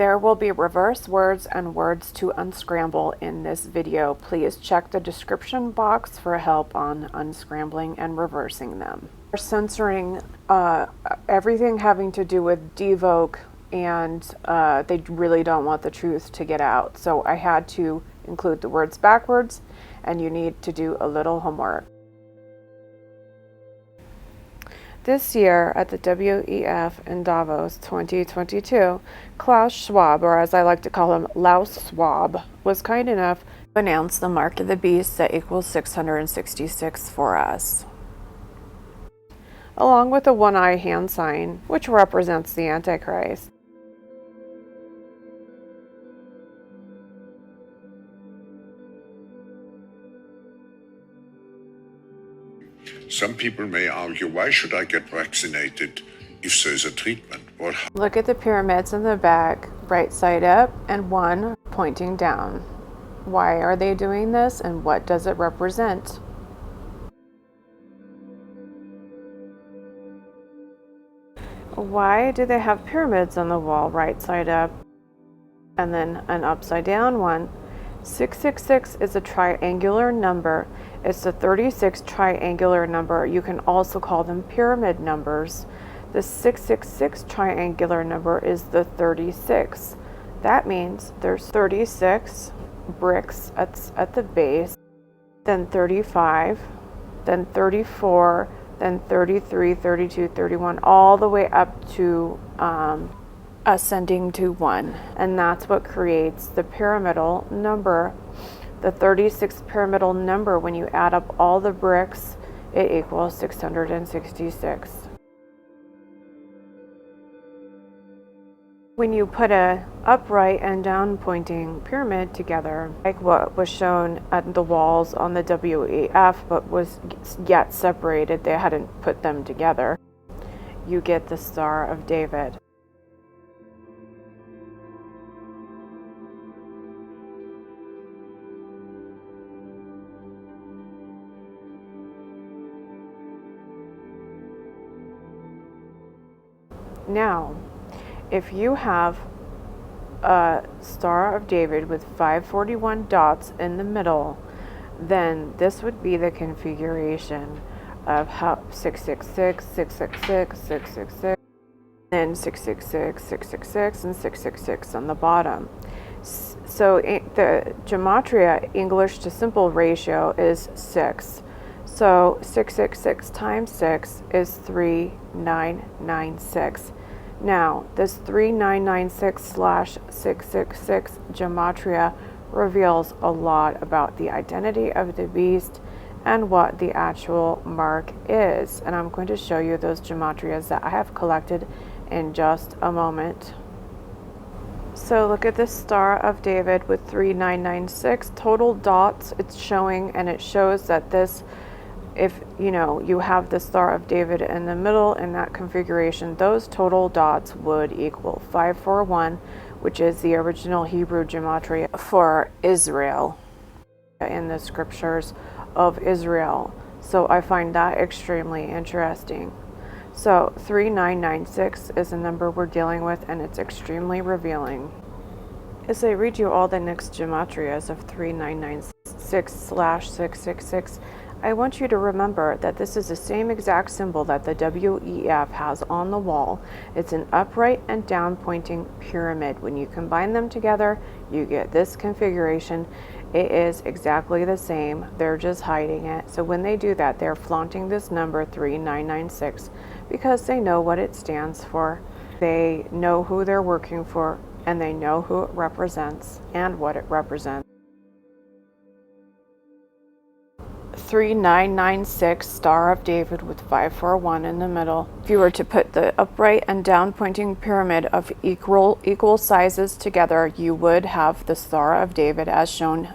There will be reverse words and words to unscramble in this video. Please check the description box for help on unscrambling and reversing them. We're censoring everything having to do with devoc, and they really don't want the truth to get out. So I had to include the words backwards, and you need to do a little homework. This year at the WEF in Davos 2022, Klaus Schwab, or as I like to call him, Laus Schwab, was kind enough to announce the mark of the beast that equals 666 for us, along with a one-eye hand sign, which represents the antichrist. Some people may argue, why should I get vaccinated if there's a treatment? Look at the pyramids in the back, right side up and one pointing down. Why are they doing this, and what does it represent? Why do they have pyramids on the wall right side up and then an upside down one? 666 is a triangular number. It's the 36th triangular number. You can also call them pyramid numbers. The 666 triangular number is the 36. That means there's 36 bricks at the base, then 35, then 34, then 33, 32, 31, all the way up to ascending to 1. And that's what creates the pyramidal number. The 36th pyramidal number, when you add up all the bricks, it equals 666. When you put a upright and down pointing pyramid together, like what was shown at the walls on the WEF, but was yet separated, they hadn't put them together, you get the Star of David. Now, if you have a Star of David with 541 dots in the middle, then this would be the configuration of how 666, 666, 666, and 666, 666, and 666 on the bottom. So the Gematria English to simple ratio is 6. So 666 times 6 is 3996. Now, this 3996/666 Gematria reveals a lot about the identity of the beast and what the actual mark is. And I'm going to show you those Gematrias that I have collected in just a moment. So look at this Star of David with 3996 total dots it's showing, and it shows that this, if you have the Star of David in the middle in that configuration, those total dots would equal 541, which is the original Hebrew Gematria for Israel in the scriptures of Israel. So I find that extremely interesting. So 3996 is the number we're dealing with, and it's extremely revealing. As I read you all the next Gematrias of 3996/666, I want you to remember that this is the same exact symbol that the WEF has on the wall. It's an upright and down pointing pyramid. When you combine them together, you get this configuration. It is exactly the same. They're just hiding it. So when they do that, they're flaunting this number 3996 because they know what it stands for. They know who they're working for, and they know who it represents and what it represents. 3996 Star of David with 541 in the middle. If you were to put the upright and down pointing pyramid of equal sizes together, you would have the Star of David as shown.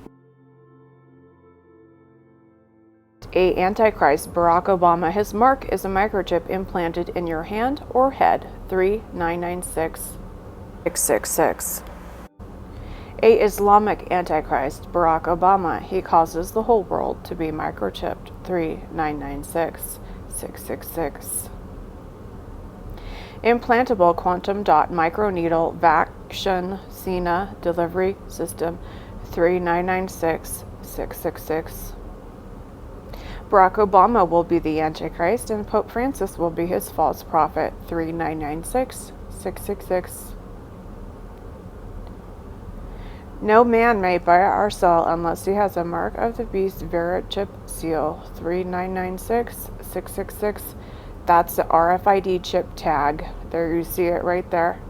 A Antichrist, Barack Obama, his mark is a microchip implanted in your hand or head. 3996/666. A Islamic Antichrist, Barack Obama, he causes the whole world to be microchipped. 3996/666. Implantable quantum dot microneedle Production Cena Delivery System 3996.666. Barack Obama will be the Antichrist and Pope Francis will be his false prophet 3996.666. No man may buy or sell unless he has a mark of the beast chip seal 3996.666. That's the RFID chip tag. There you see it right there.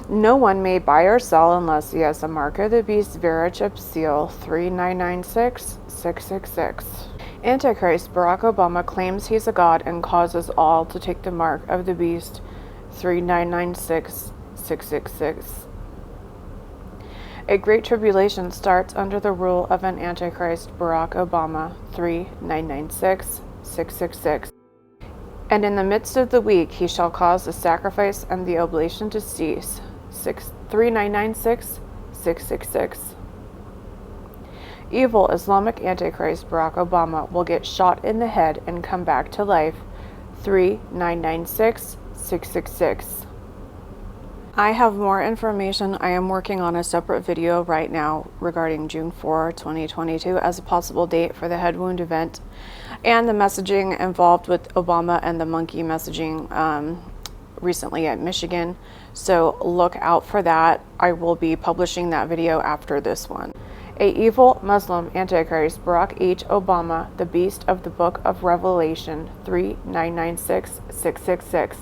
No one may buy or sell unless he has a mark of the beast chip seal 3996.666. Antichrist Barack Obama claims he's a god and causes all to take the mark of the beast 3996.666. A great tribulation starts under the rule of an Antichrist Barack Obama 3996.666. And in the midst of the week he shall cause the sacrifice and the oblation to cease 3996.666. Evil Islamic Antichrist Barack Obama will get shot in the head and come back to life 3996.666. I have more information. I am working on a separate video right now regarding June 4, 2022 as a possible date for the head wound event and the messaging involved with Obama and the monkey messaging recently at Michigan. So look out for that. I will be publishing that video after this one. A evil Muslim Antichrist Barack H. Obama, the beast of the book of Revelation 3996.666.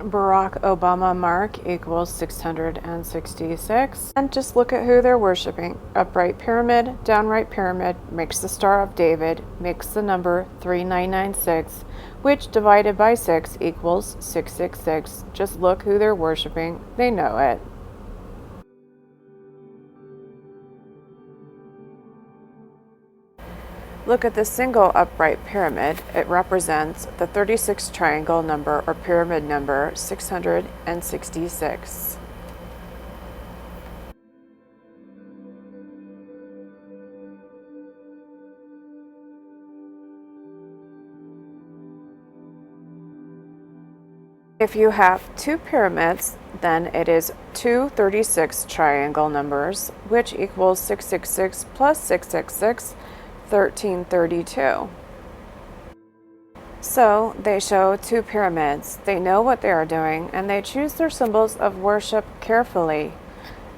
Barack Obama mark equals 666. And just look at who they're worshiping. Upright pyramid, downright pyramid, makes the Star of David, makes the number 3996, which divided by 6 equals 666. Just look who they're worshiping. They know it. Look at the single upright pyramid. It represents the 36 triangle number or pyramid number 666. If you have two pyramids, then it is two 36 triangle numbers, which equals 666 plus 666. 1332. So they show two pyramids. They know what they are doing and they choose their symbols of worship carefully.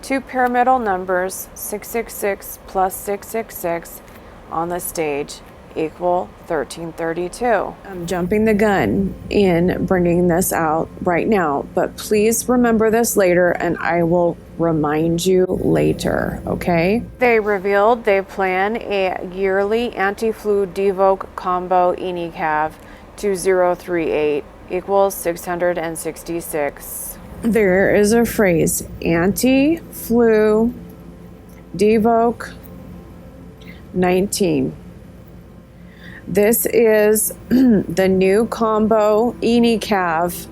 Two pyramidal numbers 666 plus 666 on the stage equal 1332. I'm jumping the gun in bringing this out right now, but please remember this later and I will remind you later, okay? They revealed they plan a yearly anti-flu devoc combo ENICAV 2038 equals 666. There is a phrase, anti-flu devoc 19. This is the new combo ENICAV.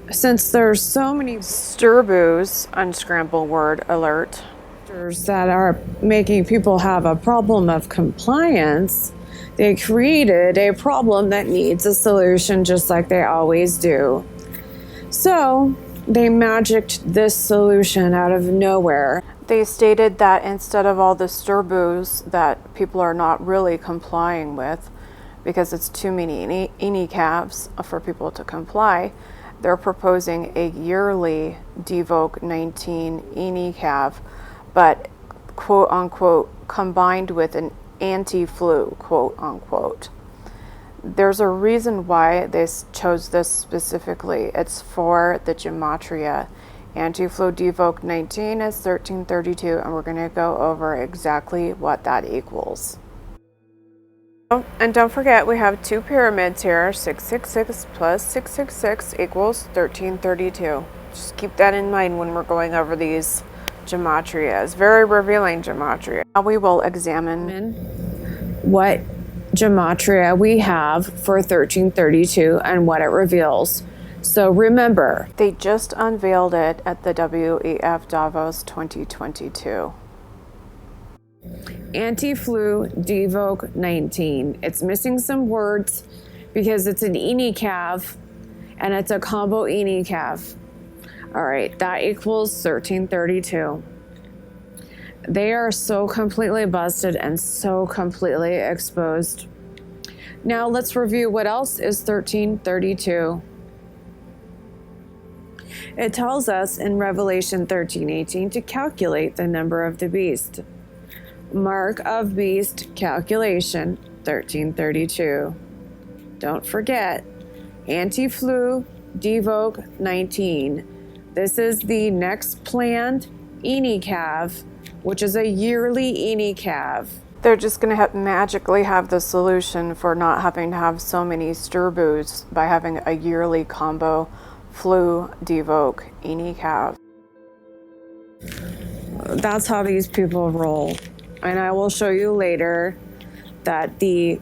Since there's so many sturboos, unscrambled word alert, that are making people have a problem of compliance, they created a problem that needs a solution just like they always do. So they magicked this solution out of nowhere. They stated that instead of all the sturboos that people are not really complying with, because it's too many ENICAVs for people to comply, they're proposing a yearly devoc 19 ENICAV, but quote unquote combined with an anti-flu quote unquote. There's a reason why they chose this specifically. It's for the Gematria. Anti-flu devoc 19 is 1332, and we're going to go over exactly what that equals. And don't forget, we have two pyramids here. 666 plus 666 equals 1332. Just keep that in mind when we're going over these Gematrias. Very revealing Gematria. Now we will examine what Gematria we have for 1332 and what it reveals. So remember, they just unveiled it at the WEF Davos 2022. Anti-flu devoc 19. It's missing some words because it's an ENICAV and it's a combo ENICAV. All right, that equals 1332. They are so completely busted and so completely exposed. Now let's review what else is 1332. It tells us in Revelation 13:18 to calculate the number of the beast. Mark of beast calculation 1332. Don't forget, anti-flu devoc 19. This is the next planned ENICAV, which is a yearly ENICAV. They're just going to magically have the solution for not having to have so many sturboos by having a yearly combo flu devoc ENICAV. That's how these people roll. And I will show you later that the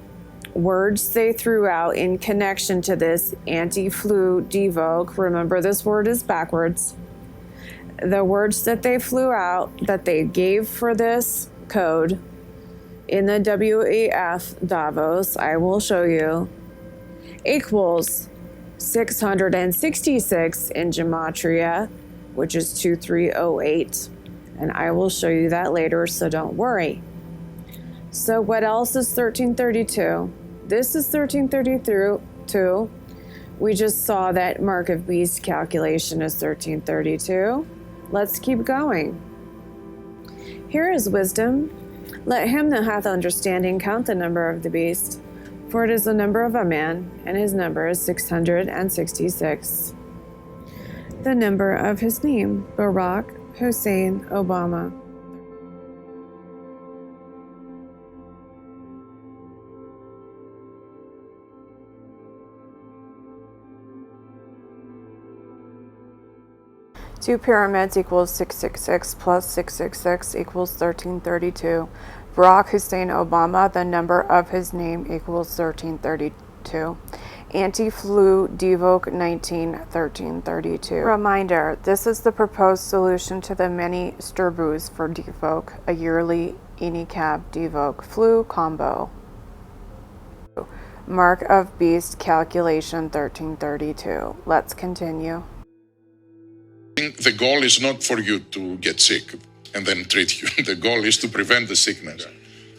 words they threw out in connection to this anti-flu devoc, remember this word is backwards. The words that they flew out, that they gave for this code in the WEF Davos, I will show you, equals 666 in Gematria, which is 2308. And I will show you that later, so don't worry. So what else is 1332? This is 1332. We just saw that Mark of Beast calculation is 1332. Let's keep going. Here is wisdom. Let him that hath understanding count the number of the beast, for it is the number of a man, and his number is 666. The number of his name, Barack Hussein Obama. Two pyramids equals 666 plus 666 equals 1332. Barack Hussein Obama, the number of his name equals 1332. Anti-flu devoc 19, 1332. Reminder, this is the proposed solution to the many sturboos for devoc, a yearly ENICAV devoc flu combo. Mark of Beast calculation 1332. Let's continue. The goal is not for you to get sick and then treat you. The goal is to prevent the sickness.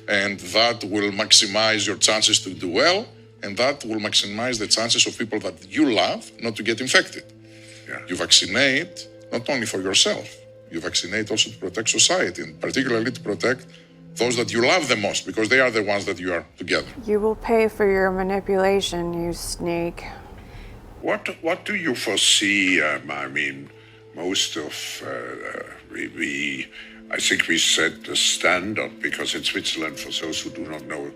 And that will maximize your chances to do well, and that will maximize the chances of people that you love not to get infected. Yeah. You vaccinate not only for yourself, you vaccinate also to protect society, and particularly to protect those that you love the most, because they are the ones that you are together. You will pay for your manipulation, you snake. What do you foresee? Most of I think we set the standard, because in Switzerland, for those who do not know,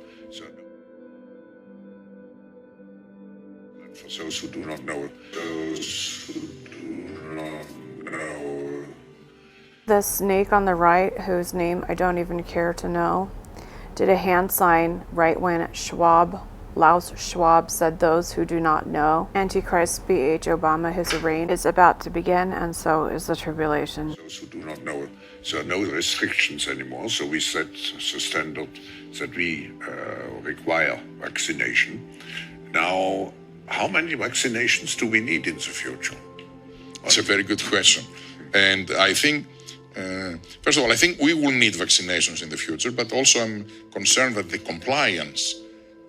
The snake on the right, whose name I don't even care to know, did a hand sign right when Klaus Schwab said those who do not know. Antichrist BH Obama, his reign is about to begin, and so is the tribulation. Those who do not know, there are no restrictions anymore, so we set the standard that we require vaccination. Now, how many vaccinations do we need in the future? That's a very good question. And I think, first of all, I think we will need vaccinations in the future, but also I'm concerned that the compliance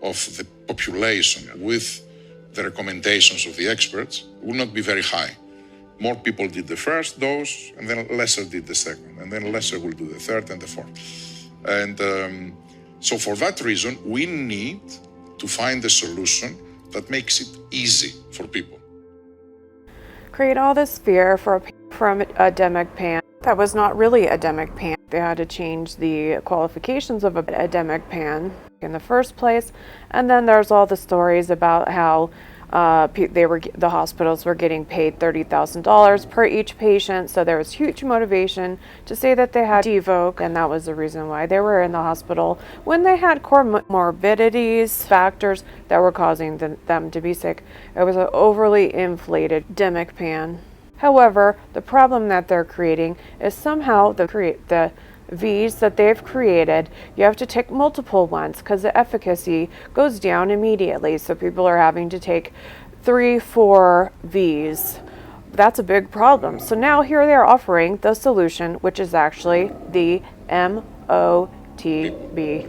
of the population with the recommendations of the experts will not be very high. More people did the first dose, and then lesser did the second, and then lesser will do the third and the fourth. And so for that reason, we need to find a solution that makes it easy for people. Create all this fear from a demic pan that was not really a demic pan. They had to change the qualifications of a demic pan in the first place, and then there's all the stories about how the hospitals were getting paid $30,000 per each patient, so there was huge motivation to say that they had devoc, and that was the reason why they were in the hospital when they had comorbidities, factors that were causing them to be sick. It was an overly inflated demic pan. However, the problem that they're creating is somehow the V's that they've created, you have to take multiple ones because the efficacy goes down immediately. So people are having to take 3-4 V's that's a big problem. So now here they are offering the solution, which is actually the MOTB.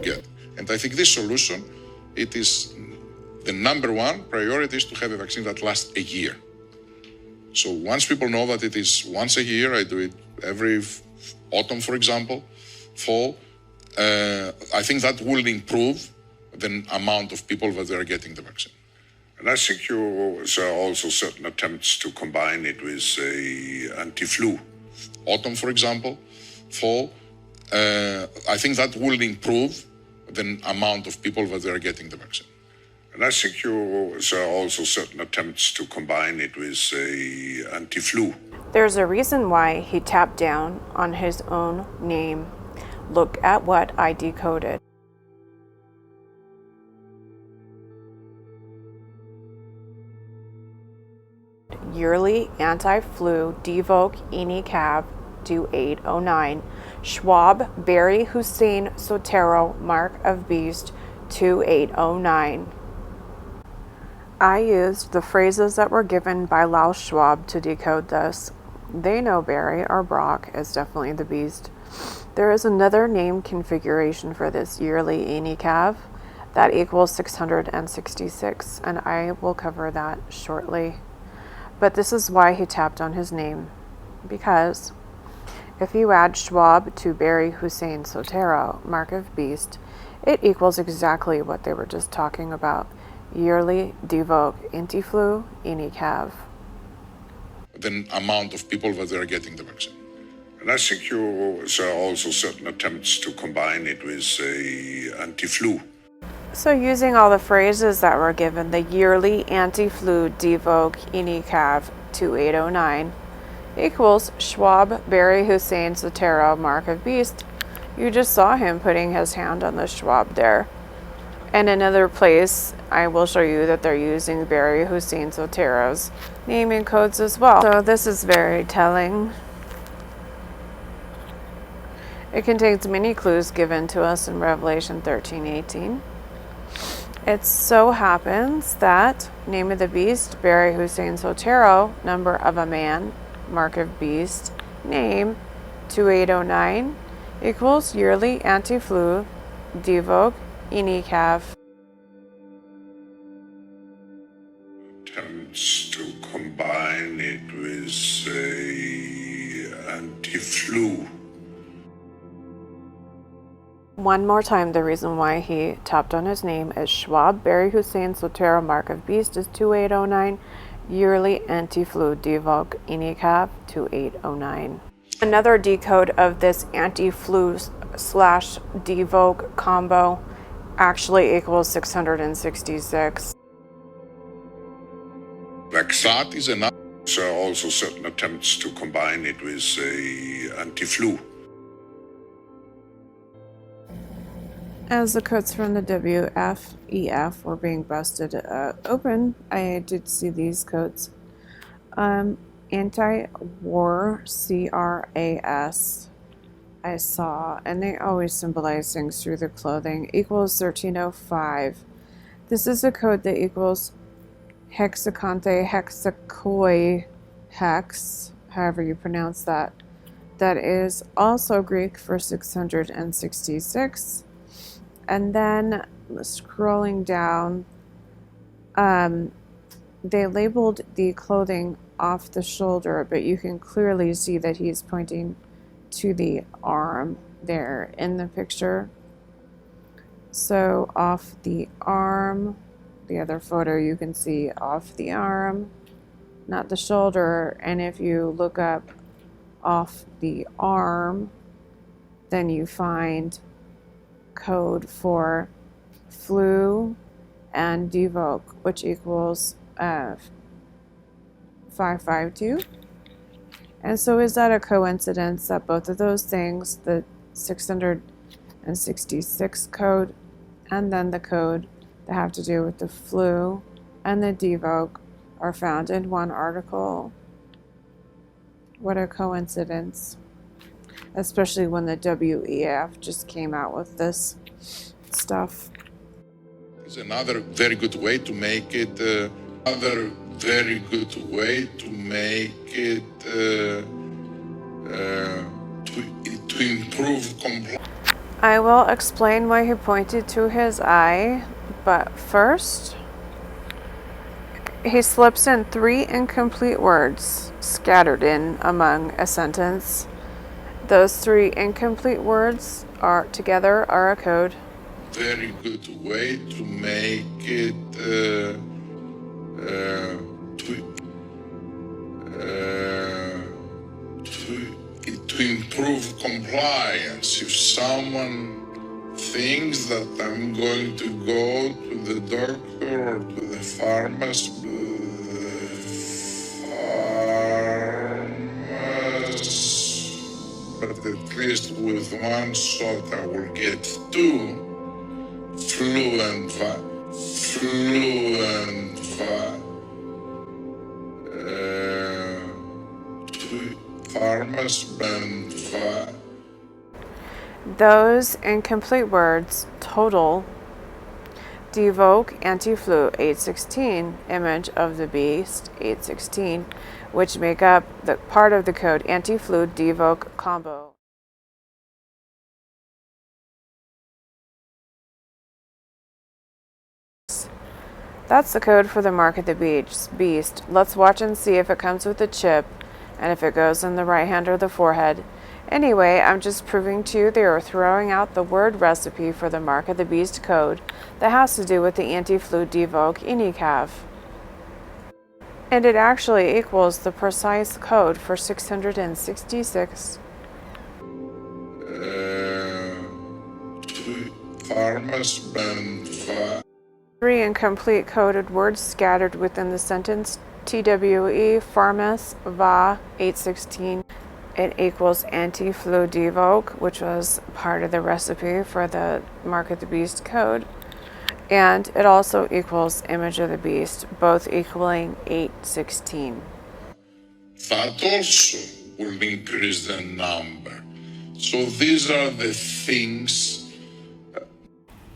Get. And I think this solution, it is the number one priority is to have a vaccine that lasts a year. So once people know that it is once a year, I do it every autumn, for example, fall, I think that will improve the amount of people that are getting the vaccine. And I think there are also certain attempts to combine it with a anti-flu. Autumn, for example, fall, I think that will improve the amount of people that are getting the vaccine. And I think there are also certain attempts to combine it with a anti-flu. There's a reason why he tapped down on his own name. Look at what I decoded. Yearly anti-flu Divoc Cav 2809. Schwab Barry Hussein Sotero Mark of Beast 2809. I used the phrases that were given by Klaus Schwab to decode this. They know Barry or Brock is definitely the beast. There is another name configuration for this yearly Cav that equals 666, and I will cover that shortly. But this is why he tapped on his name, because if you add Schwab to Barry Hussein Sotero, Mark of Beast, it equals exactly what they were just talking about. Yearly Divoc anti-flu Cav. The amount of people that are getting the vaccine. And I think there are also certain attempts to combine it with a anti-flu. So using all the phrases that were given, the yearly anti-flu Divoc Cav 2809 equals Schwab Barry Hussein Sotero Mark of Beast. You just saw him putting his hand on the Schwab there. And another place, I will show you that they're using Barry Hussein Sotero's naming codes as well. So this is very telling. It contains many clues given to us in Revelation 13:18. It so happens that name of the beast, Barry Hussein Sotero, number of a man, Mark of Beast, name 2809 equals yearly anti-flu Divoc Cav. Attempts to combine it with a anti-flu. One more time, the reason why he tapped on his name is Schwab Barry Hussein Sotero Mark of Beast is 2809, yearly anti-flu Divoc Cav 2809. Another decode of this anti-flu slash Divoc combo actually equals 666. Vxxxxxe is another. There are also certain attempts to combine it with a anti-flu. As the codes from the WEF were being busted open, I did see these codes. Anti-war CRAS I saw, and they always symbolize things through the clothing, equals 1305. This is a code that equals hexacante hexakoi hex, however you pronounce that. That is also Greek for 666. And then scrolling down, they labeled the clothing off the shoulder, but you can clearly see that he's pointing to the arm there in the picture. So off the arm, the other photo you can see off the arm, not the shoulder. And if you look up off the arm, then you find code for flu and devoc, which equals 552. And so is that a coincidence that both of those things, the 666 code and then the code that have to do with the flu and the devoc, are found in one article? What a coincidence. Especially when the WEF just came out with this stuff. It's another very good way to make it, another very good way to make it to improve compliance. I will explain why he pointed to his eye, but first, he slips in 3 incomplete words scattered in among a sentence. Those 3 incomplete words are together are a code. Very good way to make it to improve compliance. If someone thinks that I'm going to go to the doctor or to the pharmacist, but at least with one shot I will get 2 fluent pharmacist. Those incomplete words total devoc anti-flu 816, image of the beast 816, which make up the part of the code anti-flu devoc combo. That's the code for the mark of the beast. Let's watch and see if it comes with a chip and if it goes in the right hand or the forehead. Anyway, I'm just proving to you they are throwing out the word recipe for the mark of the beast code that has to do with the anti-flu devoc inicav. And it actually equals the precise code for 666. Three incomplete coded words scattered within the sentence TWE Pharmas Va 816. It equals anti-flu devoc, which was part of the recipe for the Mark of the Beast code. And it also equals image of the beast, both equaling 816. That also will increase the number. So these are the things.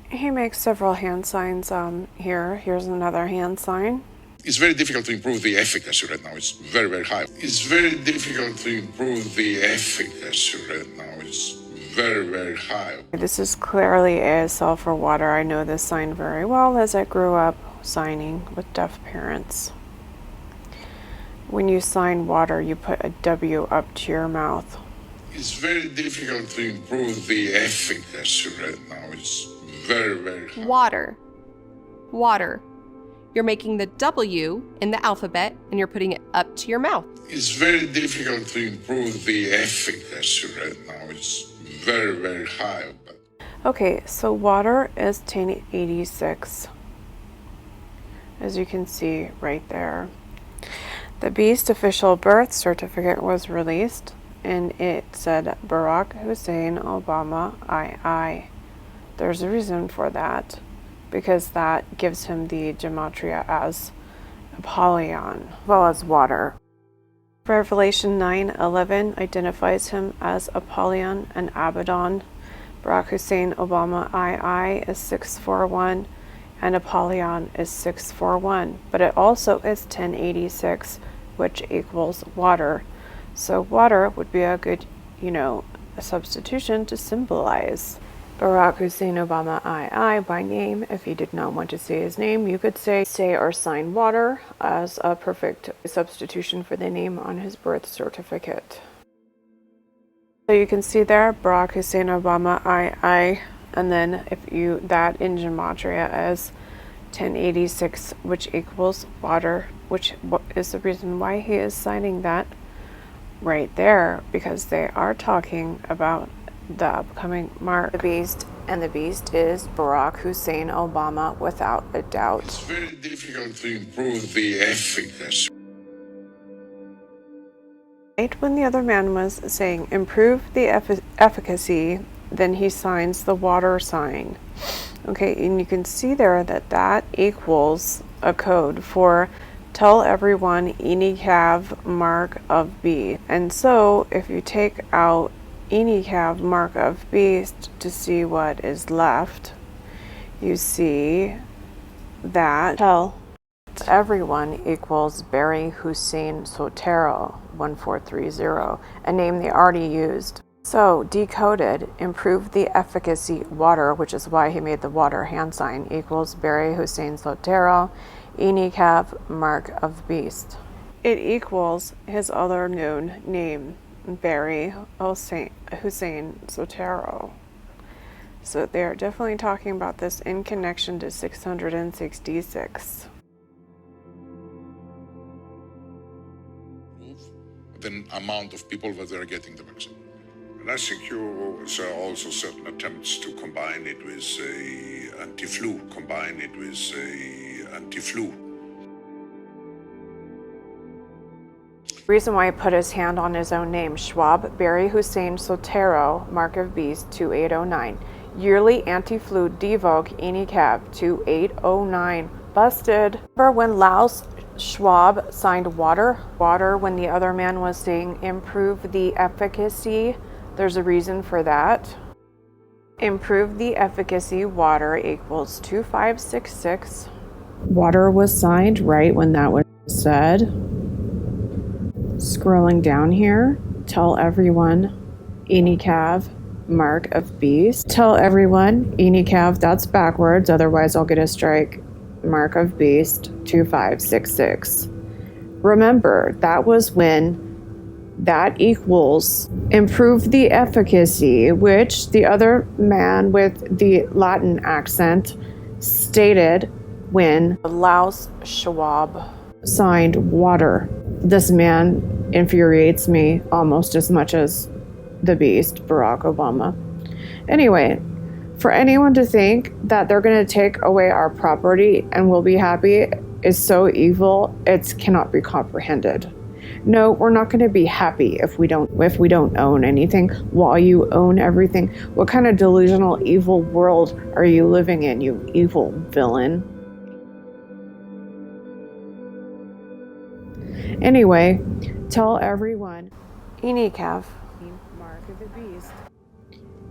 He makes several hand signs here. Here's another hand sign. It's very difficult to improve the efficacy right now. It's very, very high. It's very difficult to improve the efficacy right now. It's very, very high. This is clearly ASL for water. I know this sign very well as I grew up signing with deaf parents. When you sign water, you put a W up to your mouth. It's very difficult to improve the efficacy right now. It's very, very high. Water. Water. You're making the W in the alphabet and you're putting it up to your mouth. It's very difficult to improve the efficacy right now. It's very, very high. Okay, so water is 1086, as you can see right there. The Beast official birth certificate was released, and it said Barack Hussein Obama II. There's a reason for that, because that gives him the Gematria as Apollyon, as well as water. Revelation 9:11 identifies him as Apollyon and Abaddon. Barack Hussein Obama II is 641 and Apollyon is 641, but it also is 1086, which equals water. So water would be a good, a substitution to symbolize Barack Hussein Obama II by name. If you did not want to say his name, you could say or sign water as a perfect substitution for the name on his birth certificate. So you can see there, Barack Hussein Obama II, and then if you that in Gematria is 1086, which equals water, which is the reason why he is signing that right there, because they are talking about the upcoming mark, the beast, and the beast is Barack Hussein Obama without a doubt. It's very difficult to improve the efficacy. Right when the other man was saying improve the efficacy, then he signs the water sign. Okay, and you can see there that that equals a code for tell everyone inicav mark of beast. And so if you take out inicav mark of beast to see what is left, you see that tell Everyone equals Barry Hussein Sotero 1430, a name they already used. So decoded, improved the efficacy water, which is why he made the water hand sign, equals Barry Hussein Sotero, Enikav, mark of beast. It equals his other known name, Barry Hussein Sotero. So they're definitely talking about this in connection to 666. The amount of people that are getting the vaccine. And I think there are also certain attempts to combine it with a anti-flu, Reason why he put his hand on his own name, Schwab, Barry Hussein Sotero, mark of beast 2809. Yearly anti-flu Divoc Enikav 2809. Busted. Remember when Laos Schwab signed water when the other man was saying improve the efficacy? There's a reason for that. Improve the efficacy water equals 2566. Water was signed right when that was said. Scrolling down here, tell everyone Enikav, mark of beast. Tell everyone Enikav, that's backwards, otherwise I'll get a strike. Mark of beast 2566. Remember, that was when that equals improve the efficacy, which the other man with the Latin accent stated when Laos Schwab signed water. This man infuriates me almost as much as the beast, Barack Obama. Anyway, for anyone to think that they're going to take away our property and we'll be happy is so evil, it cannot be comprehended. No, we're not going to be happy if we don't own anything while you own everything. What kind of delusional evil world are you living in, you evil villain? Anyway, tell everyone Enikav, mark of the beast,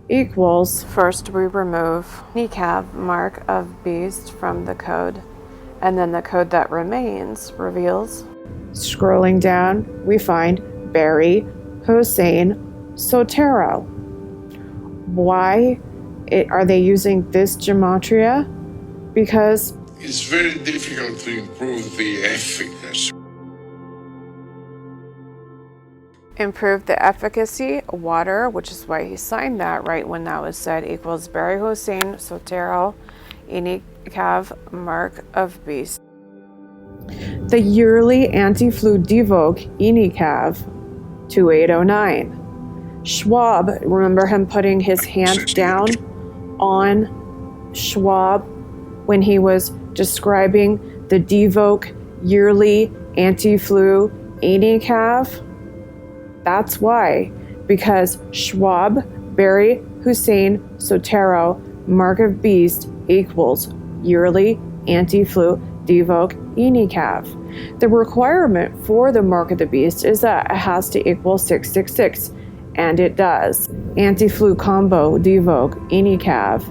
equals, first we remove Enikav, mark of beast from the code, and then the code that remains reveals. Scrolling down, we find Barry Hussein Sotero. Why are they using this gematria? Because it's very difficult to improve the efficacy. Improve the efficacy, water, which is why he signed that right when that was said, equals Barry Hussein Sotero, Enikav, mark of beast. The yearly anti-flu Divoc Enikav 2809. Schwab, remember him putting his hand down on Schwab when he was describing the Divoc yearly anti-flu Enikav? That's why, because Schwab, Barry Hussein Sotero, mark of beast equals yearly anti-flu Divoc Enikav. The requirement for the mark of the beast is that it has to equal 666, and it does. Anti-flu combo Divoc Enikav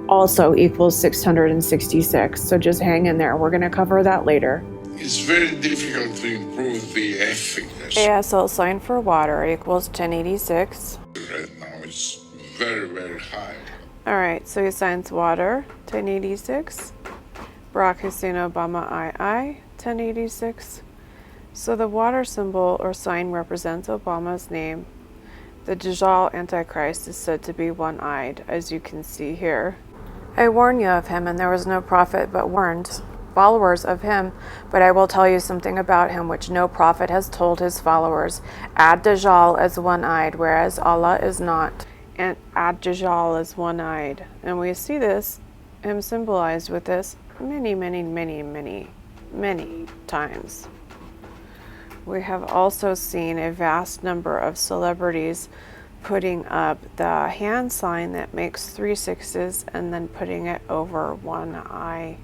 also equals 666, so just hang in there. We're going to cover that later. It's very difficult to improve the efficacy. ASL sign for water equals 1086. Right now it's very, very high. All right, so he signs water, 1086. Barack Hussein Obama II, 1086. So the water symbol or sign represents Obama's name. The Dajjal Antichrist is said to be one-eyed, as you can see here. I warn you of him, and there was no prophet but warned followers of him, but I will tell you something about him which no prophet has told his followers. Ad-Dajjal is one-eyed, whereas Allah is not. And Ad-Dajjal is one-eyed. And we see this, him symbolized with this, many times. We have also seen a vast number of celebrities putting up the hand sign that makes 3 6s and then putting it over one eye.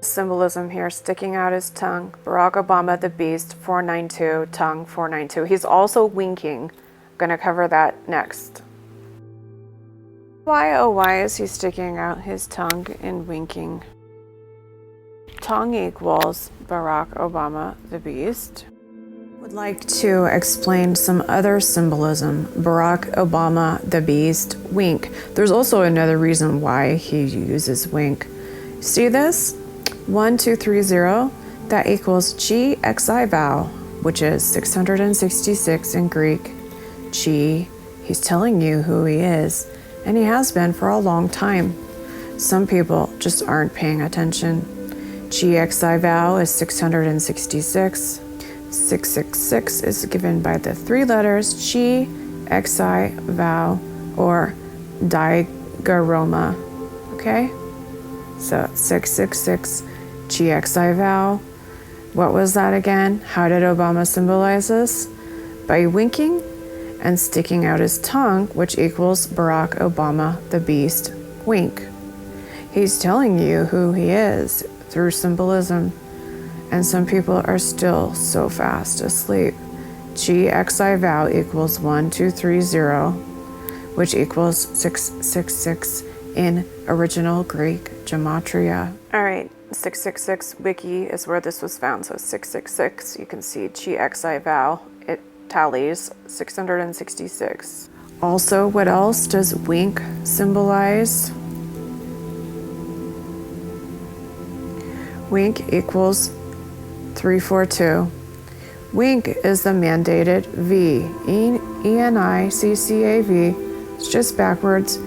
Symbolism here, sticking out his tongue. Barack Obama, the beast, 492, tongue 492. He's also winking. I'm going to cover that next. Why, oh why is he sticking out his tongue and winking? Tongue equals Barack Obama, the Beast. Would like to explain some other symbolism. Barack Obama, the Beast, wink. There's also another reason why he uses wink. See this? 1230, that equals Gxxxxe vow, which is 666 in Greek. G, he's telling you who he is, and he has been for a long time. Some people just aren't paying attention. Gxxxxe vow is 666. 666 is given by the three letters Gxxxxe vow or digaroma. Okay? So 666 Gxxxxe vow. What was that again? How did Obama symbolize this? By winking and sticking out his tongue, which equals Barack Obama, the Beast, wink. He's telling you who he is through symbolism. And some people are still so fast asleep. Gxxxxe vow equals 1230, which equals 666 in original Greek Gematria. All right, 666 wiki is where this was found. So 666, you can see Gxxxxe vow, it tallies 666. Also, what else does wink symbolize? Wink equals 342. Wink is the mandated V. ENICCAV. It's just backwards.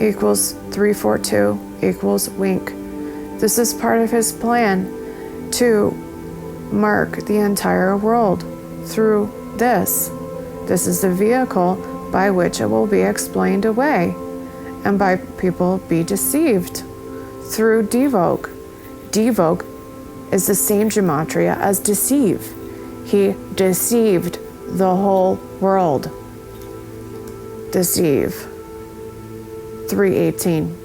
Equals 342 equals wink. This is part of his plan to mark the entire world through this. This is the vehicle by which it will be explained away and by people be deceived through devoc. Devoc is the same gematria as deceive. He deceived the whole world. Deceive. 318.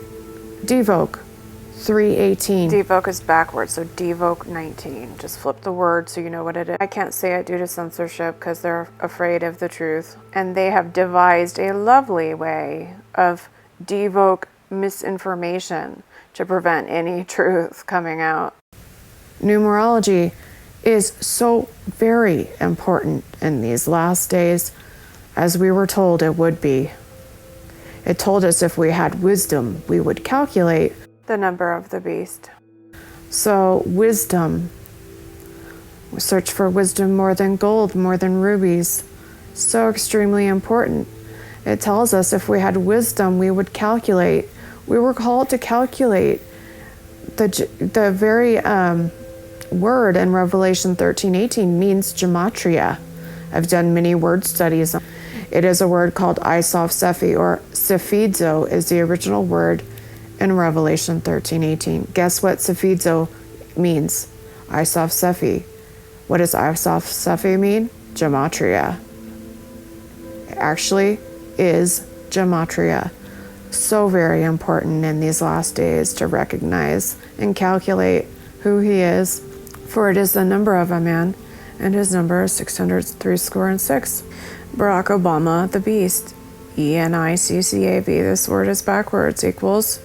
Devoc. 318. Devoc is backwards, so devoc 19. Just flip the word so you know what it is. I can't say it due to censorship because they're afraid of the truth. And they have devised a lovely way of devoc misinformation to prevent any truth coming out. Numerology is so very important in these last days, as we were told it would be. It told us if we had wisdom, we would calculate the number of the beast. So wisdom, we search for wisdom more than gold, more than rubies. So extremely important. It tells us if we had wisdom, we would calculate. We were called to calculate. The very word in Revelation 13:18 means gematria. I've done many word studies. It is a word called Isopsephi, or Sephizo is the original word in Revelation 13:18. Guess what Sephizo means? Isopsephi. What does Isopsephi mean? Gematria. It actually is gematria. So very important in these last days to recognize and calculate who he is. For it is the number of a man, and his number is 666. Barack Obama, the Beast. ENICCAV, this word is backwards, equals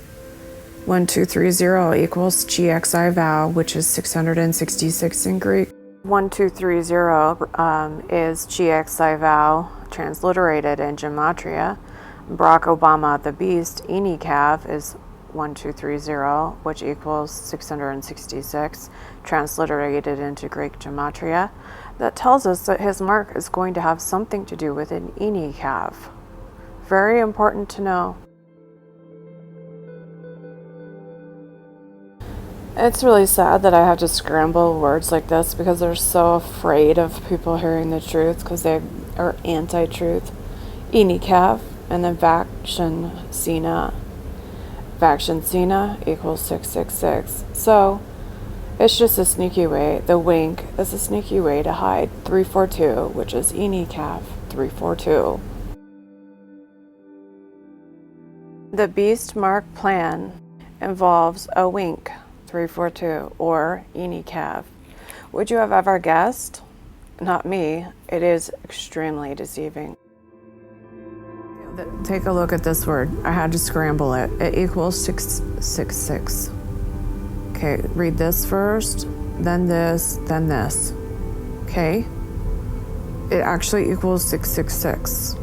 1230 equals Gxxxxe vow, which is 666 in Greek. 1230 is Gxxxxe vow, transliterated in Gematria. Barack Obama, the Beast, ENICAV, is 1230, which equals 666, transliterated into Greek Gematria. That tells us that his mark is going to have something to do with an ENICAV. Very important to know. It's really sad that I have to scramble words like this because they're so afraid of people hearing the truth because they are anti-truth. ENICAV and then Vaccination. Vaccination equals 666. So it's just a sneaky way. The wink is a sneaky way to hide 342, which is ENICAV 342. The beast mark plan involves a wink 342 or ENICAV. Would you have ever guessed? Not me. It is extremely deceiving. Take a look at this word. I had to scramble it. It equals 666. Okay, read this first, then this, then this. Okay? It actually equals 666.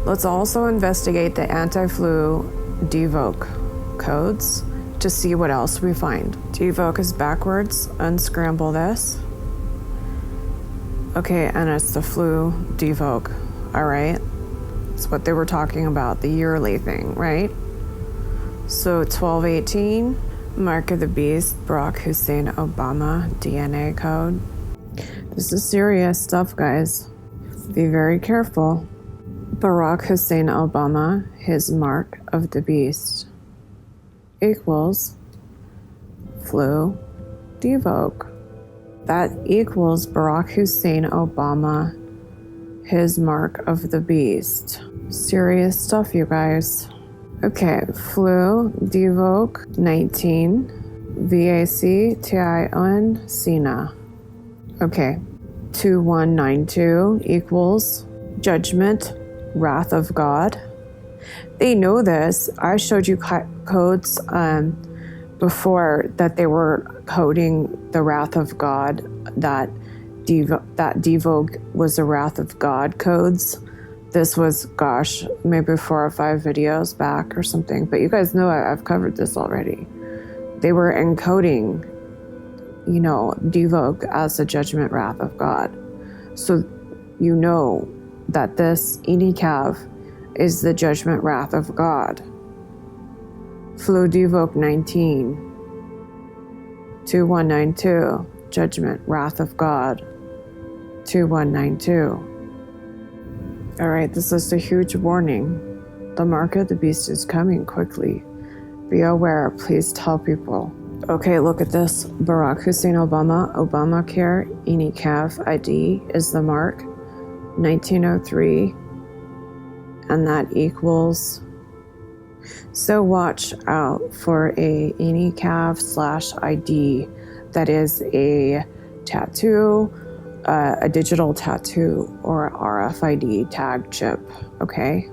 Let's also investigate the anti-flu devoc codes to see what else we find. Devoc is backwards. Unscramble this. Okay, and it's the flu devoc. All right? It's what they were talking about, the yearly thing, right? So 1218, Mark of the Beast, Barack Hussein Obama DNA code. This is serious stuff, guys. Be very careful. Barack Hussein Obama, his mark of the beast, equals flu devoc. That equals Barack Hussein Obama, his mark of the beast. Serious stuff, you guys. Okay, flu devoc 19, Vaccination, Sina. Okay, 2192 equals judgment, wrath of God. They know this. I showed you codes before that they were coding the wrath of God, that devoc was the wrath of God codes. This was, gosh, maybe 4 or 5 videos back or something. But you guys know I've covered this already. They were encoding, devoc as the judgment wrath of God. So you know that this Enicav is the judgment wrath of God. Flu devoc 19, 2192, judgment wrath of God, 2192. All right, this is a huge warning. The mark of the beast is coming quickly. Be aware, please tell people. Okay, look at this. Barack Hussein Obama, Obamacare, Enicav ID is the mark, 1903, and that equals. So watch out for a Enicav/ID that is a tattoo, a digital tattoo, or RFID tag chip, okay?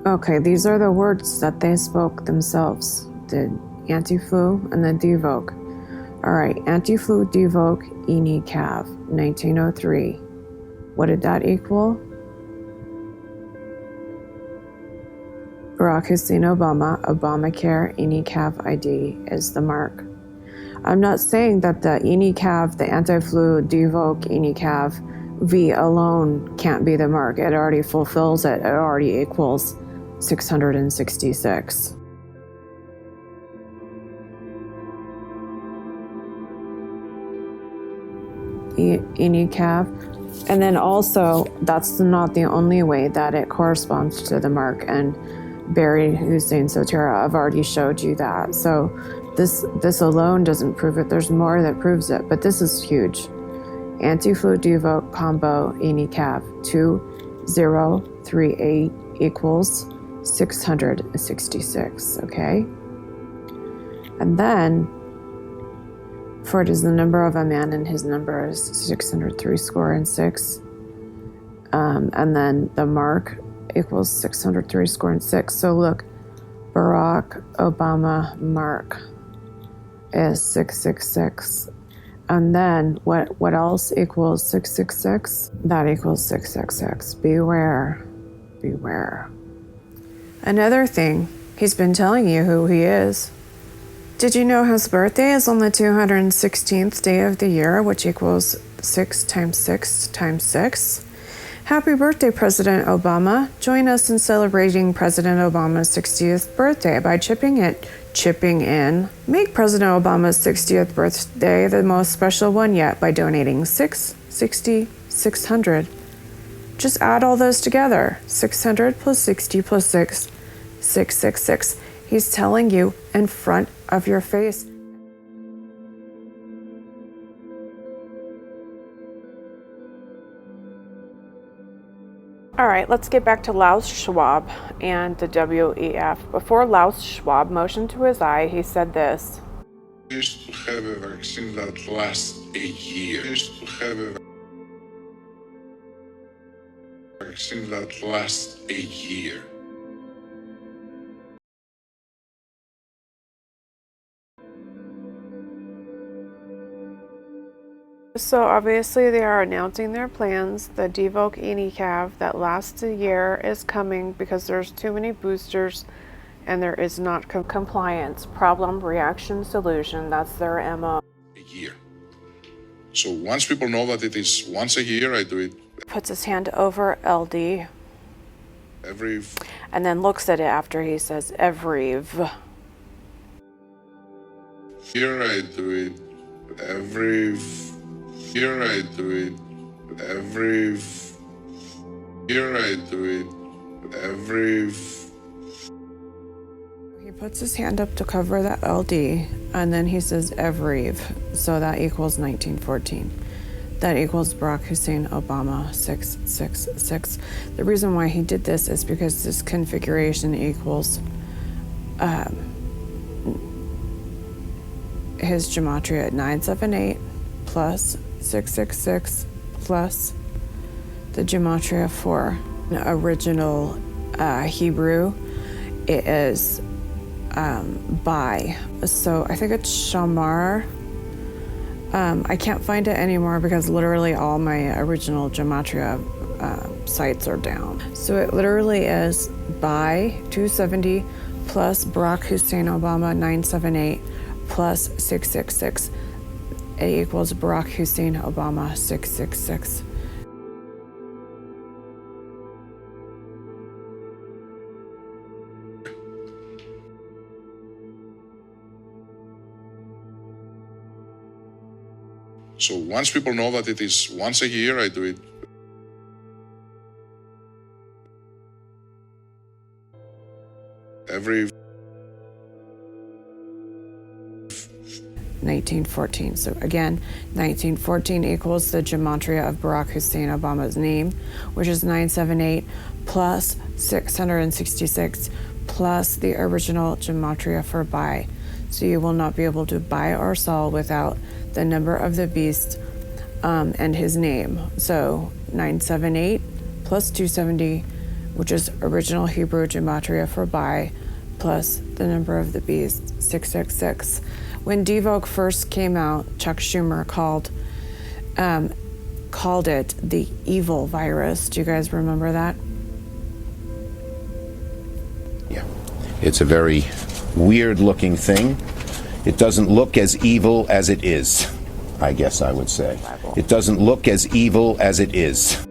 Okay, these are the words that they spoke themselves, the anti-flu and the devoc. All right, anti-flu devoc Enicav, 1903. What did that equal? Barack Hussein Obama, Obamacare, Enicav ID is the mark. I'm not saying that the Enicav, the anti-flu devoc Enicav V alone can't be the mark. It already fulfills it. It already equals 666. Enicav. And then also, that's not the only way that it corresponds to the mark. And Barry Hussein Sotera, I've already showed you that. So this alone doesn't prove it. There's more that proves it, but this is huge. Anti-flu devoc combo Enicav 2038 equals 666, okay? And then, for it is the number of a man and his number is 603 score and 6. And then the mark equals 603 score and 6. So look, Barack Obama mark is 666. And then what else equals 666? That equals 666. Beware. Beware. Another thing, he's been telling you who he is. Did you know his birthday is on the 216th day of the year, which equals 6 times 6 times 6? Happy birthday, President Obama. Join us in celebrating President Obama's 60th birthday by chipping in. Make President Obama's 60th birthday the most special one yet by donating 660, 600. Just add all those together. 600 plus 60 plus 6, 666. He's telling you in front of your face. All right, let's get back to Klaus Schwab and the WEF. Before Klaus Schwab motioned to his eye, he said this. Is to have a vaccine that lasts a year. Is to have a vaccine that lasts a year. So obviously they are announcing their plans. The Divoc ENICAV that lasts a year is coming because there's too many boosters and there is not compliance. Problem, reaction, solution. That's their MO. A year. So once people know that it is once a year, I do it Puts his hand over LD every and then looks at it after he says every V. year. I do it every year. I do it every year. I do it every. He puts his hand up to cover that LD and then he says Evrev, so that equals 1914. That equals Barack Hussein Obama 666. The reason why he did this is because this configuration equals his gematria at 978 plus 666 plus the gematria for the original Hebrew. It is by. So I think it's Shamar. I can't find it anymore because literally all my original gematria sites are down. So it literally is by 270 plus Barack Hussein Obama 978 plus 666. It equals Barack Hussein Obama 666. So once people know that it is once a year, I do it every 1914. So again, 1914 equals the gematria of Barack Hussein Obama's name, which is 978 plus 666 plus the original gematria for buy. So you will not be able to buy or sell without the number of the beast and his name. So 978 plus 270, which is original Hebrew gematria for buy, plus the number of the beast, 666. When Divoc first came out, Chuck Schumer called it the evil virus. Do you guys remember that? Yeah. It's a very weird looking thing. It doesn't look as evil as it is, I guess I would say. It doesn't look as evil as it is.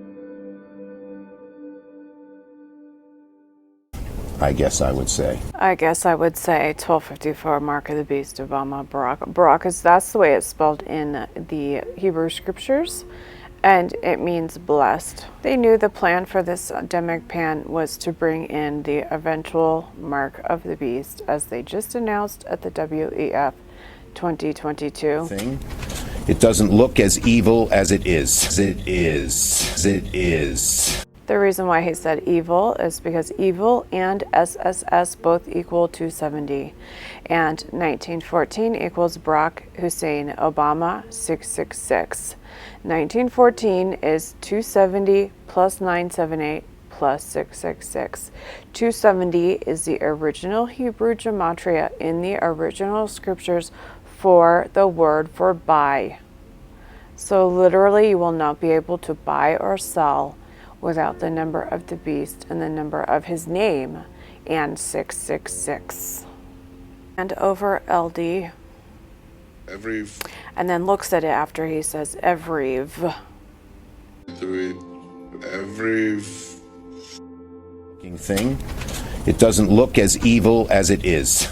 I guess I would say. 1254 Mark of the Beast, Obama, Barack. Barack is, that's the way it's spelled in the Hebrew scriptures, and it means blessed. They knew the plan for this demic pan was to bring in the eventual Mark of the Beast, as they just announced at the WEF 2022. It doesn't look as evil as it is. It is. The reason why he said evil is because evil and SSS both equal 270. And 1914 equals Barack Hussein Obama 666. 1914 is 270 plus 978 plus 666. 270 is the original Hebrew gematria in the original scriptures for the word for buy. So literally you will not be able to buy or sell without the number of the beast and the number of his name and 666. And over LD. every And then looks at it after he says every V. do it every Thing. It doesn't look as evil as it is.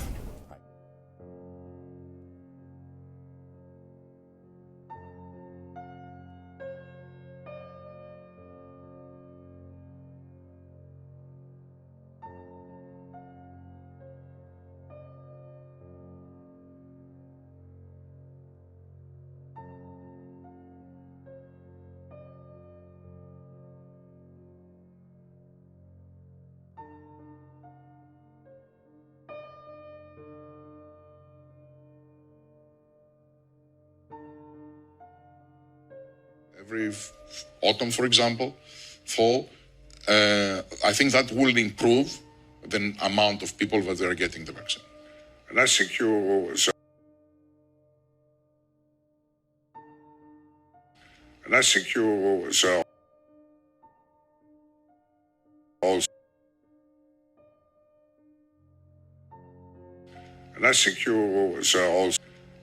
every autumn, for example, fall, I think that will improve the amount of people that are getting the vaccine. And I think you also, and I think you also, and I think you also,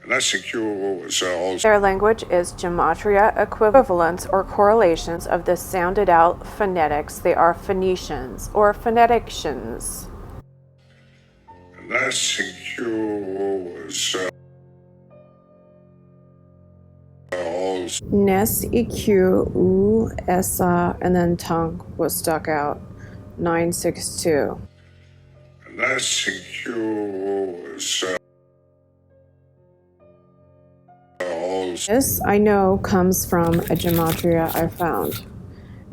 and I think you also. Their language is Gematria equivalents or correlations of the sounded out phonetics. They are Phoenicians or Phoneticians. And I think you also. Nes, EQ, U, Essa, and then tongue was stuck out. 962. And I think you also. This, I know, comes from a gematria I found.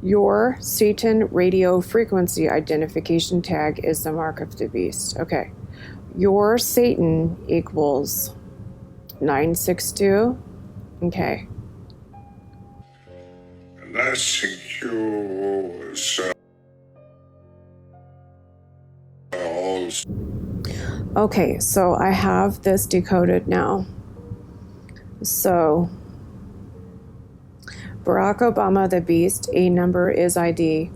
Your Satan radio frequency identification tag is the mark of the beast. Okay. Your Satan equals 962. Okay. And I think you also. Okay, so I have this decoded now. So, Barack Obama, the Beast, A number is ID.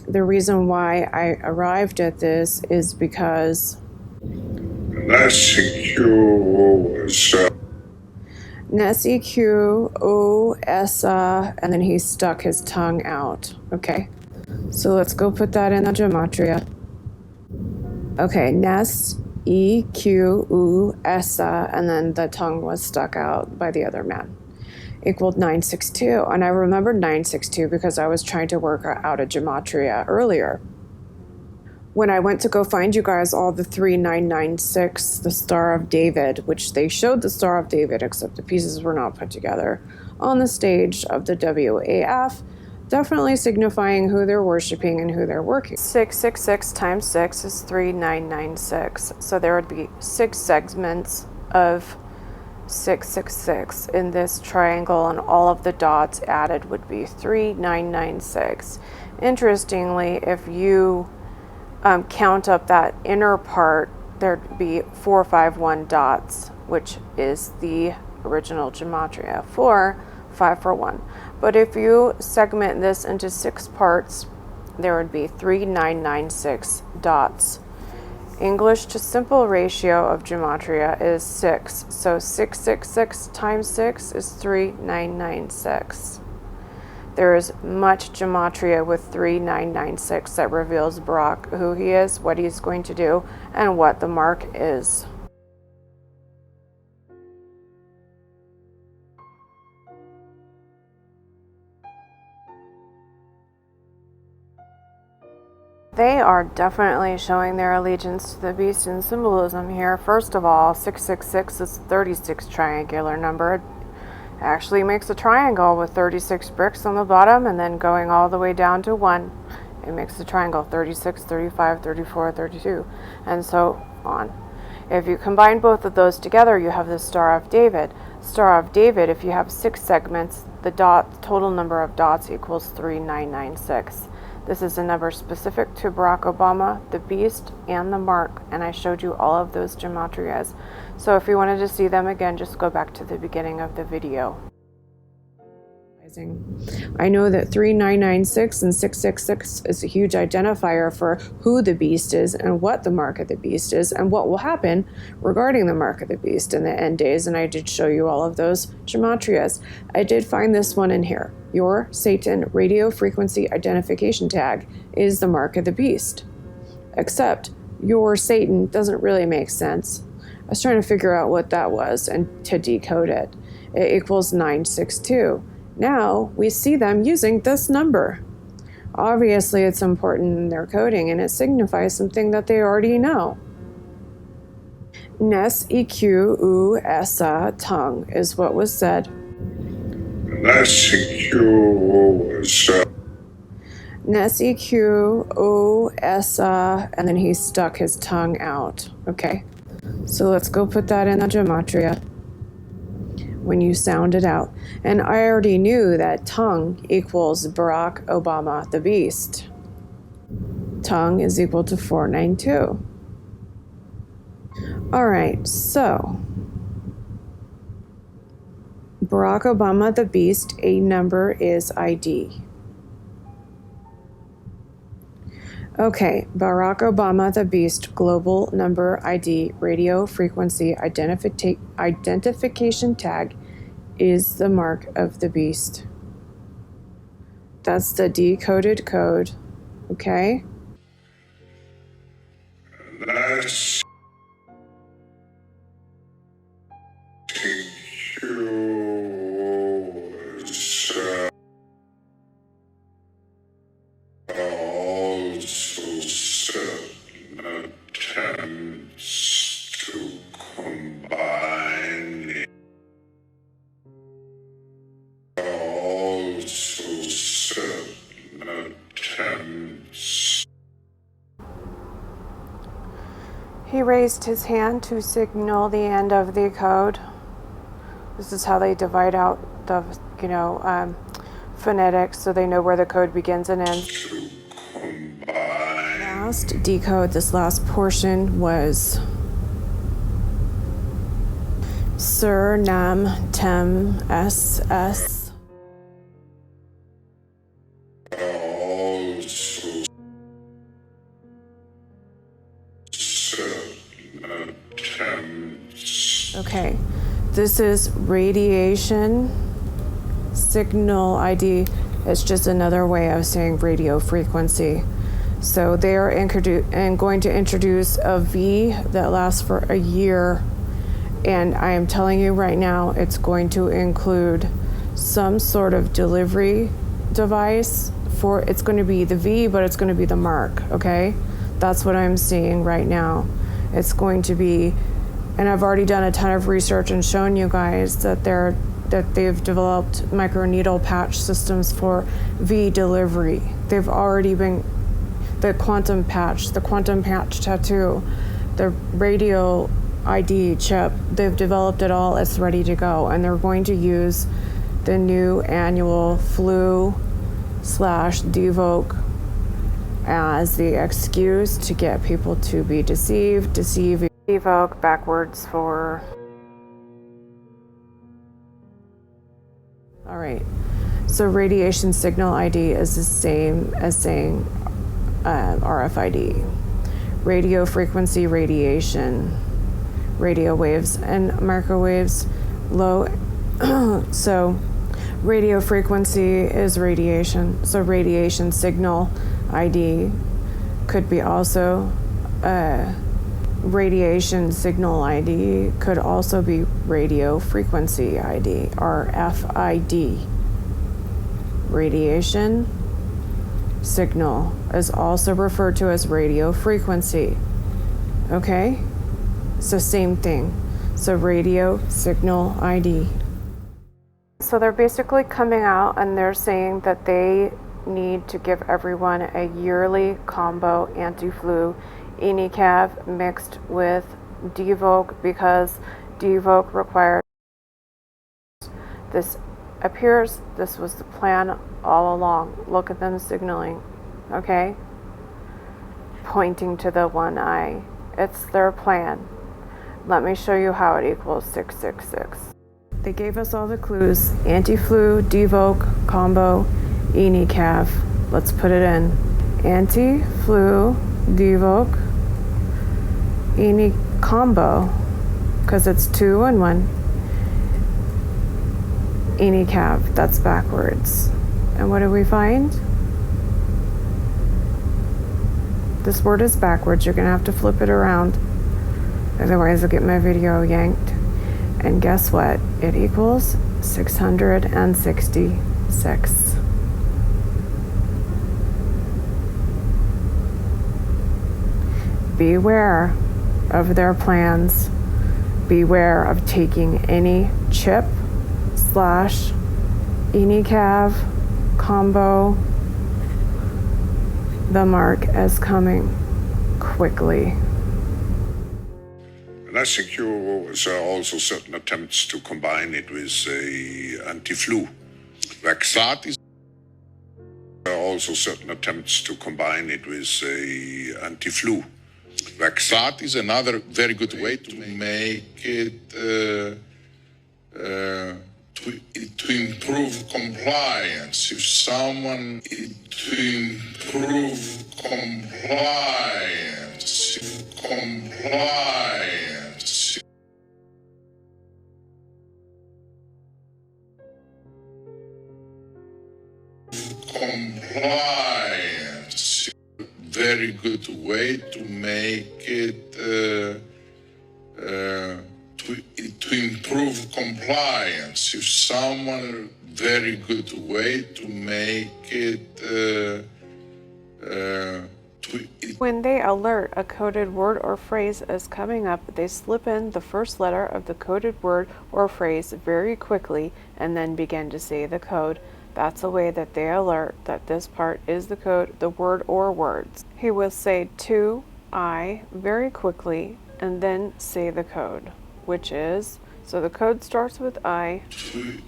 The reason why I arrived at this is because And I think you also. Nes, EQ, O, Essa, and then he stuck his tongue out. Okay, so let's go put that in the gematria. Okay, Nes, EQ, U, Essa, and then the tongue was stuck out by the other man. Equaled 962, and I remembered 962 because I was trying to work out a gematria earlier. When I went to go find you guys all the 3996, the Star of David, which they showed the Star of David, except the pieces were not put together, on the stage of the WEF, definitely signifying who they're worshiping and who they're working. 666 times 6 is 3996, so there would be 6 segments of 666 in this triangle, and all of the dots added would be 3996. Interestingly, if you count up that inner part, there'd be 451 dots, which is the original gematria. 4, 5 for 1. But if you segment this into 6 parts, there would be 3996 dots. English to simple ratio of gematria is 6. So 666 times 6 is 3996. There is much gematria with 3996 that reveals Barack, who he is, what he's going to do, and what the mark is. They are definitely showing their allegiance to the beast in symbolism here. First of all, 666 is 36 triangular number. It actually makes a triangle with 36 bricks on the bottom and then going all the way down to 1. It makes a triangle 36, 35, 34, 32, and so on. If you combine both of those together, you have the Star of David. Star of David, if you have 6 segments, the total number of dots equals 3996. This is a number specific to Barack Obama, the beast, and the mark, and I showed you all of those gematrias. So if you wanted to see them again, just go back to the beginning of the video. I know that 3996 and 666 is a huge identifier for who the beast is and what the mark of the beast is and what will happen regarding the mark of the beast in the end days, and I did show you all of those gematrias. I did find this one in here. Your Satan radio frequency identification tag is the mark of the beast. Except your Satan doesn't really make sense. I was trying to figure out what that was and to decode it. It equals 962. Now we see them using this number. Obviously it's important in their coding and it signifies something that they already know. Nes, EQ, U, Essa, tongue is what was said. Nes, EQ, Essa. Nes, EQ, U, Essa, and then he stuck his tongue out. Okay, so let's go put that in the gematria when you sound it out. And I already knew that tongue equals Barack Obama, the beast. tongue is equal to 492. All right, so Barack Obama the Beast, a number is ID. Okay, Barack Obama the Beast, global number ID, radio frequency identification tag is the mark of the beast. That's the decoded code, okay? That's also certain attempts to combine it. Also certain attempts. He raised his hand to signal the end of the code. This is how they divide out the, phonetics, so they know where the code begins and ends. Last decode, this last portion was Sir Nam Tem SS. Also certain attempts. Okay, this is radiation signal ID. It's just another way of saying radio frequency. So they are going to introduce a V that lasts for a year. And I am telling you right now, it's going to include some sort of delivery device for, it's going to be the V, but it's going to be the mark, okay? That's what I'm seeing right now. It's going to be, and I've already done a ton of research and shown you guys that they've developed microneedle patch systems for V delivery. They've already been, the quantum patch tattoo, the radio ID chip, they've developed it all, it's ready to go. And they're going to use the new annual flu/devoc as the excuse to get people to be deceived. Devoc backwards for... All right, so radiation signal ID is the same as saying RFID. Radio frequency radiation, radio waves and microwaves, low. So radio frequency is radiation. So radiation signal ID could be also radiation signal ID could also be radio frequency ID, RFID. Radiation signal is also referred to as radio frequency. Okay? So same thing. So radio signal ID. So they're basically coming out and they're saying that they need to give everyone a yearly combo anti-flu Enicav mixed with Divoc because Divoc requires. This appears this was the plan all along. Look at them signaling, okay? Pointing to the one eye. It's their plan. Let me show you how it equals 666. They gave us all the clues. Anti-flu, Divoc, combo, Enicav. Let's put it in. Anti-flu, Divoc, combo, because it's 2 and 1. Enicav, that's backwards. And what do we find? This word is backwards. You're going to have to flip it around. Otherwise, I'll get my video yanked. And guess what? It equals 666. Beware of their plans. Beware of taking any chip / Enicav combo. The mark is coming quickly. And I think there are also certain attempts to combine it with a anti-flu vaccine. That is also certain attempts to combine it with a anti-flu vaccine. That is another very good way to make it to improve compliance. If someone to improve compliance, compliance. Very good way to make it to improve compliance. If someone, very good way to make it When they alert a coded word or phrase is coming up, they slip in the first letter of the coded word or phrase very quickly and then begin to say the code. That's a way that they alert that this part is the code, the word or words. He will say to, I, very quickly, and then say the code, which is, so the code starts with I. to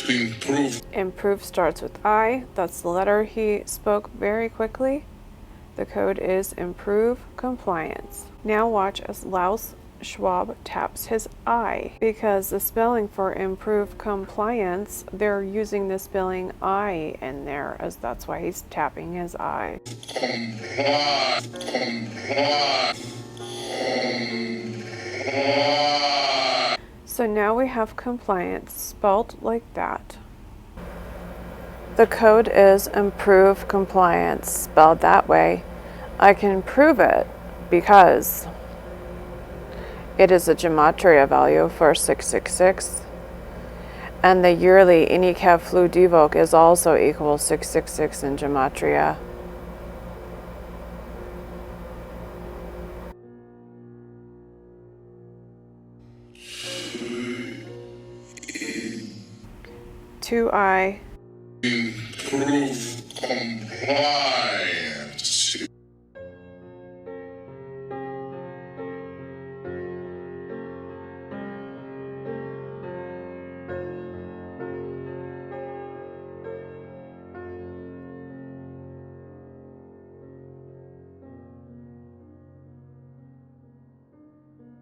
improve. Improve starts with I. That's the letter he spoke very quickly. The code is improve compliance. Now watch as Klaus Schwab taps his I, because the spelling for improve compliance, they're using the spelling I in there, as that's why he's tapping his I. So now we have compliance spelled like that. The code is improve compliance spelled that way. I can prove it because it is a Gematria value for 666, and the yearly Inicav flu devoc is also equal 666 in Gematria. To I. Improve compliance.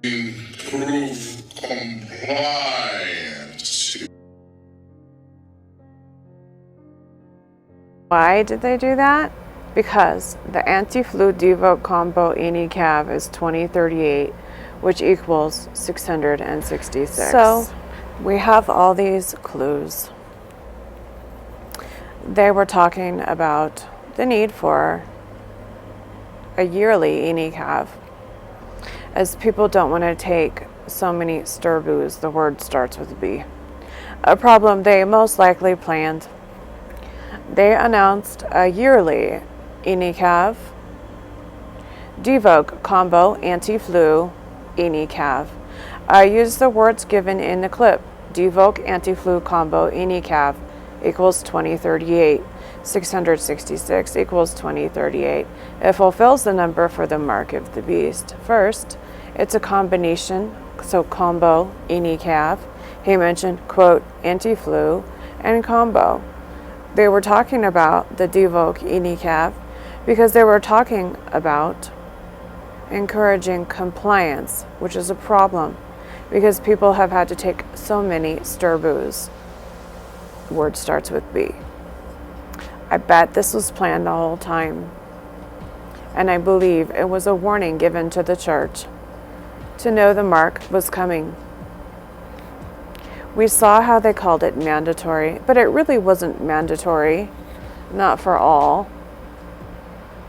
Improve compliance. Why did they do that? Because the anti-flu devoc combo Inicav is 2038, which equals 666. So we have all these clues. They were talking about the need for a yearly Inicav, as people don't want to take so many sturboos. The word starts with B. A problem they most likely planned. They announced a yearly Inicav devoc combo anti-flu Inicav. I used the words given in the clip. Devoc anti-flu combo Inicav equals 2038. 666 equals 2038. It fulfills the number for the mark of the beast. First, it's a combination, so combo Inicav. He mentioned, quote, anti-flu and combo. They were talking about the devoc Inicav because they were talking about encouraging compliance, which is a problem because people have had to take so many sturboos. The word starts with B. I bet this was planned the whole time, and I believe it was a warning given to the church to know the mark was coming. We saw how they called it mandatory, but it really wasn't mandatory, not for all.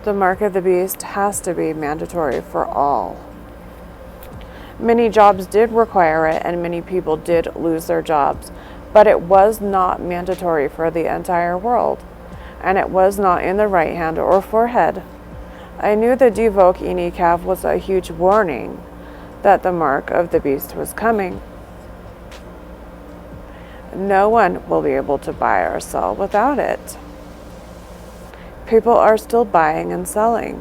The mark of the beast has to be mandatory for all. Many jobs did require it, and many people did lose their jobs, but it was not mandatory for the entire world, and it was not in the right hand or forehead. I knew the devoc Inicav was a huge warning that the mark of the beast was coming. No one will be able to buy or sell without it. People are still buying and selling.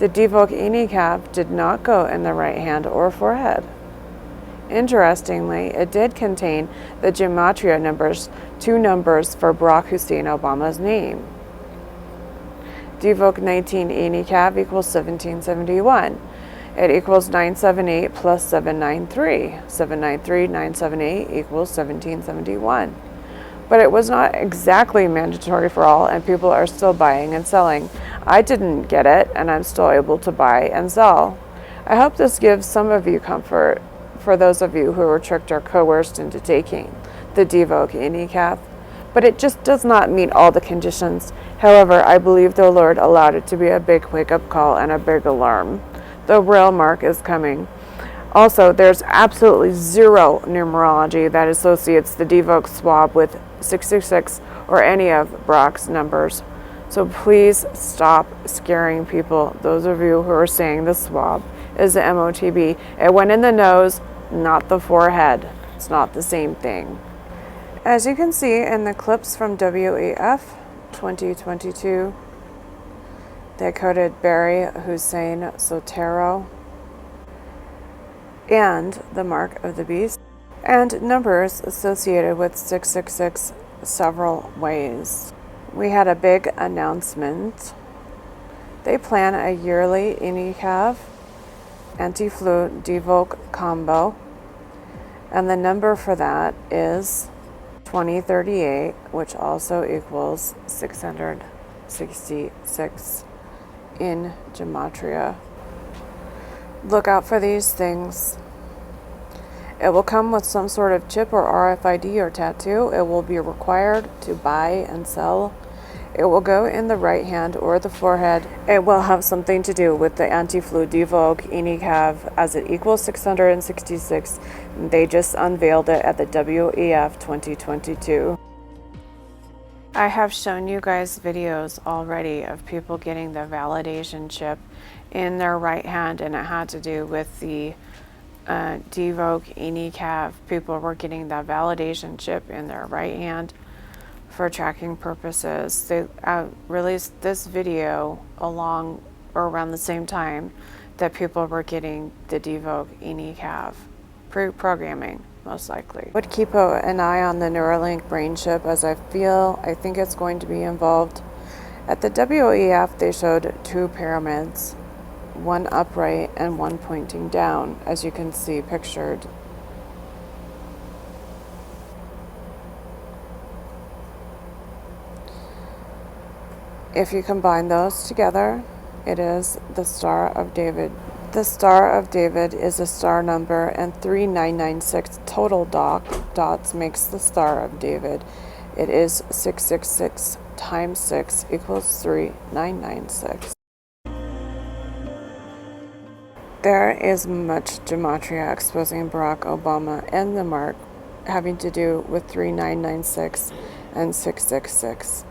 The devoc Inicav did not go in the right hand or forehead. Interestingly, it did contain the Gematria numbers, 2 numbers for Barack Hussein Obama's name. Divoc 19 Cav equals 1771. It equals 978 plus 793. 793, 978 equals 1771. But it was not exactly mandatory for all, and people are still buying and selling. I didn't get it, and I'm still able to buy and sell. I hope this gives some of you comfort for those of you who were tricked or coerced into taking the Divoc Cav. But it just does not meet all the conditions. However, I believe the Lord allowed it to be a big wake-up call and a big alarm. The real mark is coming. Also, there's absolutely zero numerology that associates the Divoc swab with 666 or any of Barack's numbers. So please stop scaring people. Those of you who are saying the swab is the MOTB. It went in the nose, not the forehead. It's not the same thing. As you can see in the clips from WEF 2022, they coded Barry Hussein Sotero and the mark of the beast, and numbers associated with 666 several ways. We had a big announcement. They plan a yearly Cav anti-flu devoc combo, and the number for that is 2038, which also equals 666 in Gematria. Look out for these things. It will come with some sort of chip or RFID or tattoo. It will be required to buy and sell. It will go in the right hand or the forehead. It will have something to do with the anti-flu devoc Cav, as it equals 666. They just unveiled it at the WEF 2022. I have shown you guys videos already of people getting the validation chip in their right hand, and it had to do with the Divoc Cav. People were getting that validation chip in their right hand for tracking purposes. They released this video along or around the same time that people were getting the Divoc Cav pre-programming, most likely. Would keep an eye on the Neuralink brain chip, as I think it's going to be involved. At the WEF, they showed 2 pyramids, one upright and one pointing down, as you can see pictured. If you combine those together, it is the Star of David. The Star of David is a star number, and 3996 total dots makes the Star of David. It is 666 times 6 equals 3996. There is much Gematria exposing Barack Obama and the mark having to do with 3996 and 666.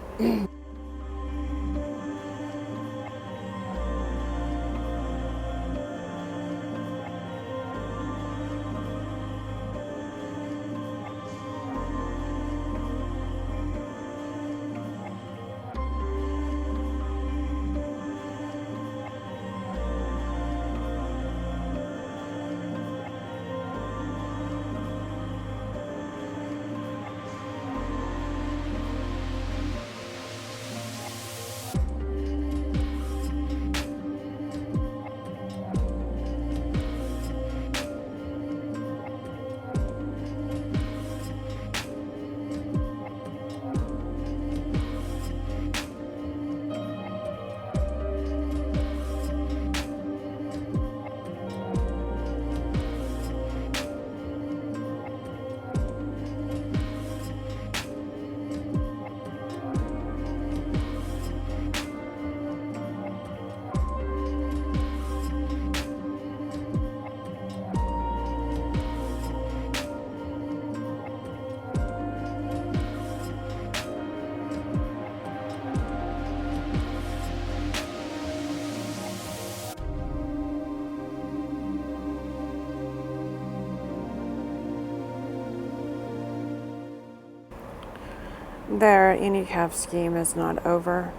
Their Cav scheme is not over.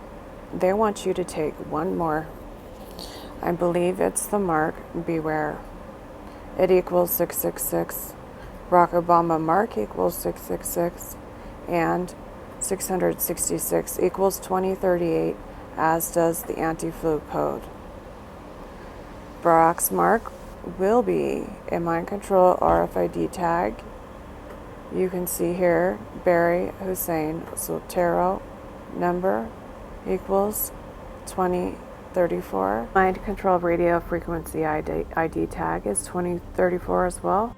They want you to take one more. I believe it's the mark, beware. it equals 666. Barack Obama mark equals 666. And 666 equals 2038, as does the anti-flu code. Barack's mark will be a mind control RFID tag. You can see here Barry Hussein, so tarot number equals 2034. Mind control radio frequency ID tag is 2034 as well.